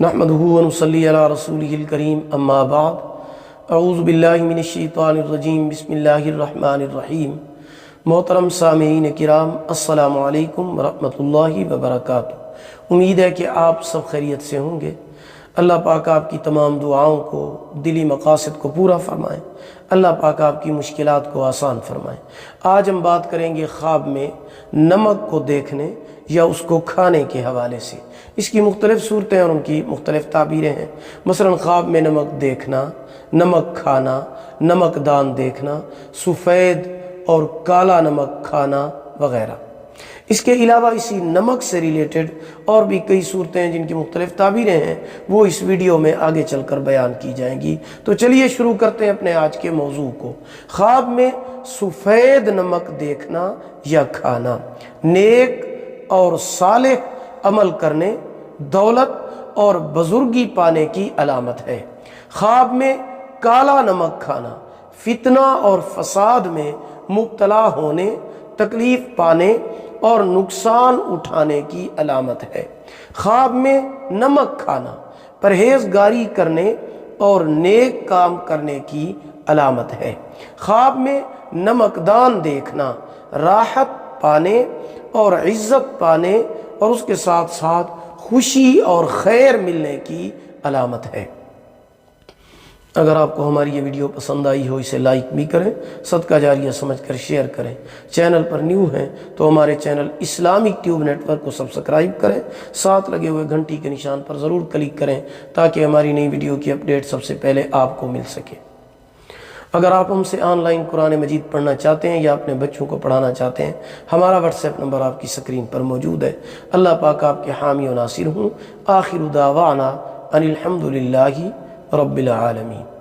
نحمدہ ونصلی علی رسولہ الکریم اما بعد اعوذ باللہ من الشیطان الرجیم بسم اللہ الرحمن الرحیم۔ محترم سامعین کرام، السلام علیکم ورحمۃ اللہ وبرکاتہ۔ امید ہے کہ آپ سب خیریت سے ہوں گے۔ اللہ پاک آپ کی تمام دعاؤں کو، دلی مقاصد کو پورا فرمائیں۔ اللہ پاک آپ کی مشکلات کو آسان فرمائیں۔ آج ہم بات کریں گے خواب میں نمک کو دیکھنے یا اس کو کھانے کے حوالے سے۔ اس کی مختلف صورتیں اور ان کی مختلف تعبیریں ہیں۔ مثلا خواب میں نمک دیکھنا، نمک کھانا، نمک دان دیکھنا، سفید اور کالا نمک کھانا وغیرہ۔ اس کے علاوہ اسی نمک سے ریلیٹڈ اور بھی کئی صورتیں ہیں جن کی مختلف تعبیریں ہیں، وہ اس ویڈیو میں آگے چل کر بیان کی جائیں گی۔ تو چلیے شروع کرتے ہیں اپنے آج کے موضوع کو۔ خواب میں سفید نمک دیکھنا یا کھانا نیک اور صالح عمل کرنے، دولت اور بزرگی پانے کی علامت ہے۔ خواب میں کالا نمک کھانا فتنہ اور فساد میں مبتلا ہونے، تکلیف پانے اور نقصان اٹھانے کی علامت ہے۔ خواب میں نمک کھانا پرہیزگاری کرنے اور نیک کام کرنے کی علامت ہے۔ خواب میں نمکدان دیکھنا راحت پانے اور عزت پانے اور اس کے ساتھ ساتھ خوشی اور خیر ملنے کی علامت ہے۔ اگر آپ کو ہماری یہ ویڈیو پسند آئی ہو، اسے لائک بھی کریں، صدقہ جاریہ سمجھ کر شیئر کریں۔ چینل پر نیو ہیں تو ہمارے channel Islamic tube network کو سبسکرائب کریں، ساتھ لگے ہوئے گھنٹی کے نشان پر ضرور کلک کریں تاکہ ہماری نئی ویڈیو کی اپڈیٹ سب سے پہلے آپ کو مل سکے۔ اگر آپ ہم سے آن لائن قرآن مجید پڑھنا چاہتے ہیں یا اپنے بچوں کو پڑھانا چاہتے ہیں، ہمارا واٹس ایپ نمبر آپ کی سکرین پر موجود ہے۔ اللہ پاک آپ کے حامی و ناصر ہوں۔ آخر دعوانا ان الحمد للہ رب العالمین۔